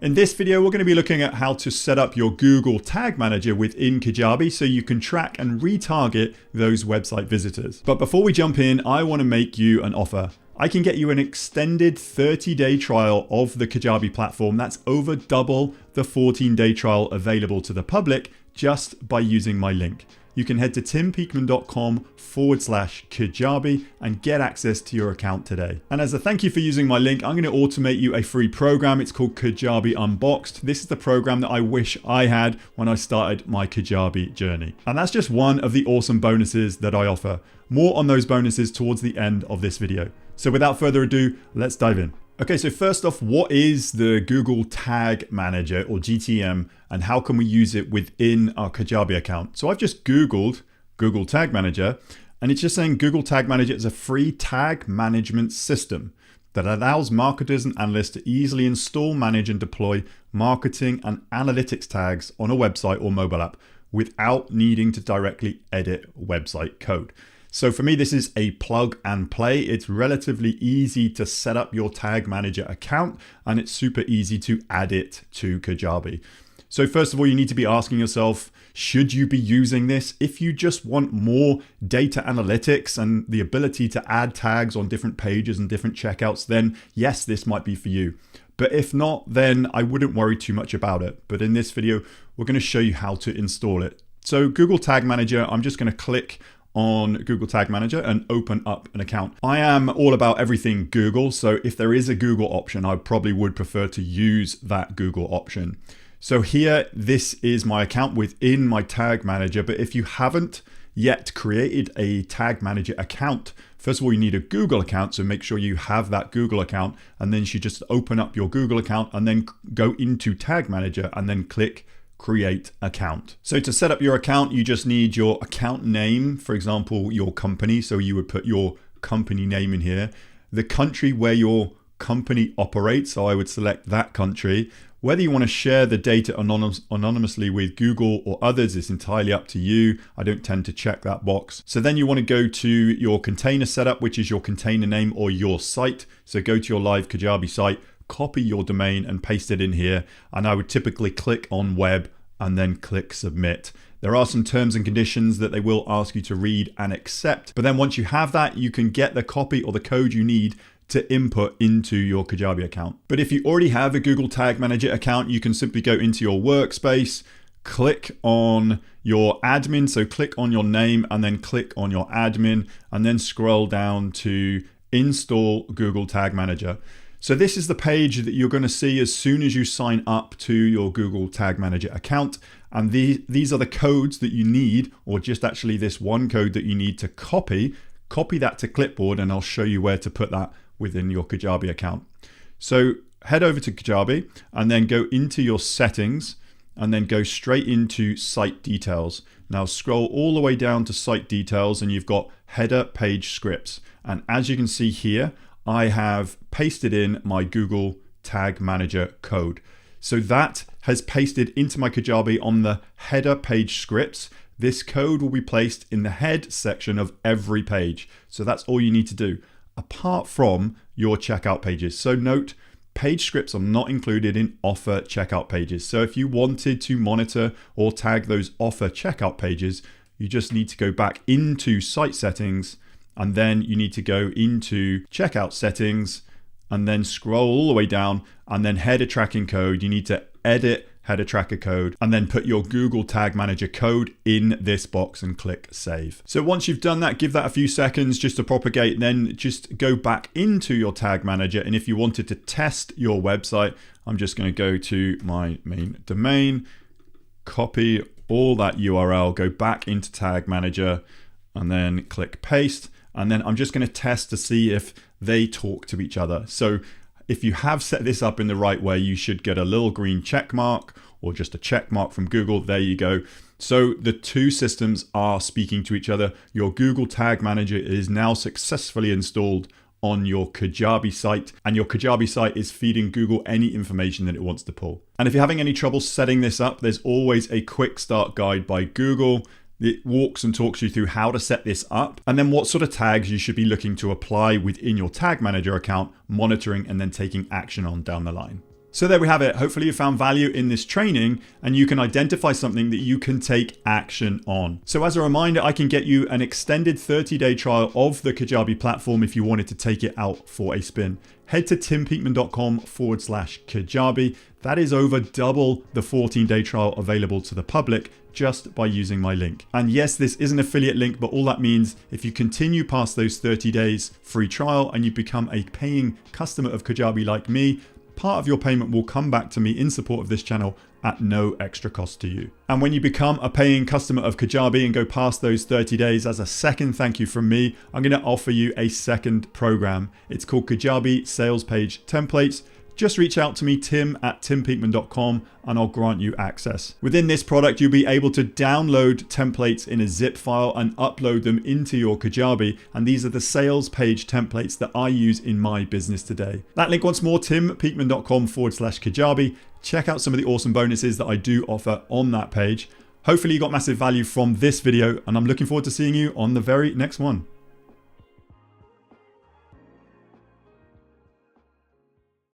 In this video, we're going to be looking at how to set up your Google Tag Manager within Kajabi so you can track and retarget those website visitors. But before we jump in, I want to make you an offer. I can get you an extended 30-day trial of the Kajabi platform. That's over double the 14-day trial available to the public just by using my link. You can head to timpeakman.com/Kajabi and get access to your account today. And as a thank you for using my link, I'm going to automate you a free program. It's called Kajabi Unboxed. This is the program that I wish I had when I started my Kajabi journey. And that's just one of the awesome bonuses that I offer. More on those bonuses towards the end of this video. So without further ado, let's dive in. Okay, so first off, what is the Google Tag Manager or GTM and how can we use it within our Kajabi account? So I've just Googled Google Tag Manager and it's just saying Google Tag Manager is a free tag management system that allows marketers and analysts to easily install, manage and deploy marketing and analytics tags on a website or mobile app without needing to directly edit website code. So for me, this is a plug and play. It's relatively easy to set up your Tag Manager account and it's super easy to add it to Kajabi. So first of all, you need to be asking yourself, should you be using this? If you just want more data analytics and the ability to add tags on different pages and different checkouts, then yes, this might be for you. But if not, then I wouldn't worry too much about it. But in this video, we're going to show you how to install it. So Google Tag Manager, I'm just going to click on Google Tag Manager and open up an account. I am all about everything Google, so if there is a Google option, I probably would prefer to use that Google option. So here, this is my account within my Tag Manager, but if you haven't yet created a Tag Manager account, first of all, you need a Google account, so make sure you have that Google account, and then you should just open up your Google account and then go into Tag Manager and then click Create Account. So to set up your account, you just need your account name, for example, your company. So you would put your company name in here, the country where your company operates. So I would select that country. Whether you want to share the data anonymously with Google or others is entirely up to you. I don't tend to check that box. So then you want to go to your container setup, which is your container name or your site. So go to your live Kajabi site, copy your domain and paste it in here. And I would typically click on web and then click submit. There are some terms and conditions that they will ask you to read and accept. But then once you have that, you can get the copy or the code you need to input into your Kajabi account. But if you already have a Google Tag Manager account, you can simply go into your workspace, click on your admin. So click on your name and then click on your admin and then scroll down to install Google Tag Manager. So this is the page that you're going to see as soon as you sign up to your Google Tag Manager account. And these are the codes that you need, or just actually this one code that you need to copy that to clipboard, and I'll show you where to put that within your Kajabi account. So head over to Kajabi and then go into your settings and then go straight into site details. Now scroll all the way down to site details and you've got header page scripts. And as you can see here, I have pasted in my Google Tag Manager code. So that has pasted into my Kajabi on the header page scripts. This code will be placed in the head section of every page. So that's all you need to do, apart from your checkout pages. So note, page scripts are not included in offer checkout pages. So if you wanted to monitor or tag those offer checkout pages, you just need to go back into site settings and then you need to go into checkout settings and then scroll all the way down and then header tracking code. You need to edit header tracker code and then put your Google Tag Manager code in this box and click save. So once you've done that, give that a few seconds just to propagate, then just go back into your Tag Manager. And if you wanted to test your website, I'm just going to go to my main domain, copy all that URL, go back into Tag Manager and then click paste. And then I'm just going to test to see if they talk to each other. So if you have set this up in the right way, you should get a little green check mark or just a check mark from Google. There you go. So the two systems are speaking to each other. Your Google Tag Manager is now successfully installed on your Kajabi site, and your Kajabi site is feeding Google any information that it wants to pull. And if you're having any trouble setting this up, there's always a quick start guide by Google. It walks and talks you through how to set this up and then what sort of tags you should be looking to apply within your Tag Manager account, monitoring and then taking action on down the line. So there we have it. Hopefully you found value in this training and you can identify something that you can take action on. So as a reminder, I can get you an extended 30-day trial of the Kajabi platform if you wanted to take it out for a spin. Head to timpeakman.com/Kajabi. That is over double the 14-day trial available to the public just by using my link. And yes, this is an affiliate link, but all that means if you continue past those 30 days free trial and you become a paying customer of Kajabi like me, part of your payment will come back to me in support of this channel at no extra cost to you. And when you become a paying customer of Kajabi and go past those 30 days, as a second thank you from me, I'm going to offer you a second program. It's called Kajabi Sales Page Templates. Just reach out to me, tim@timpeakman.com, and I'll grant you access. Within this product, you'll be able to download templates in a zip file and upload them into your Kajabi. And these are the sales page templates that I use in my business today. That link once more, timpeakman.com/Kajabi. Check out some of the awesome bonuses that I do offer on that page. Hopefully you got massive value from this video, and I'm looking forward to seeing you on the very next one.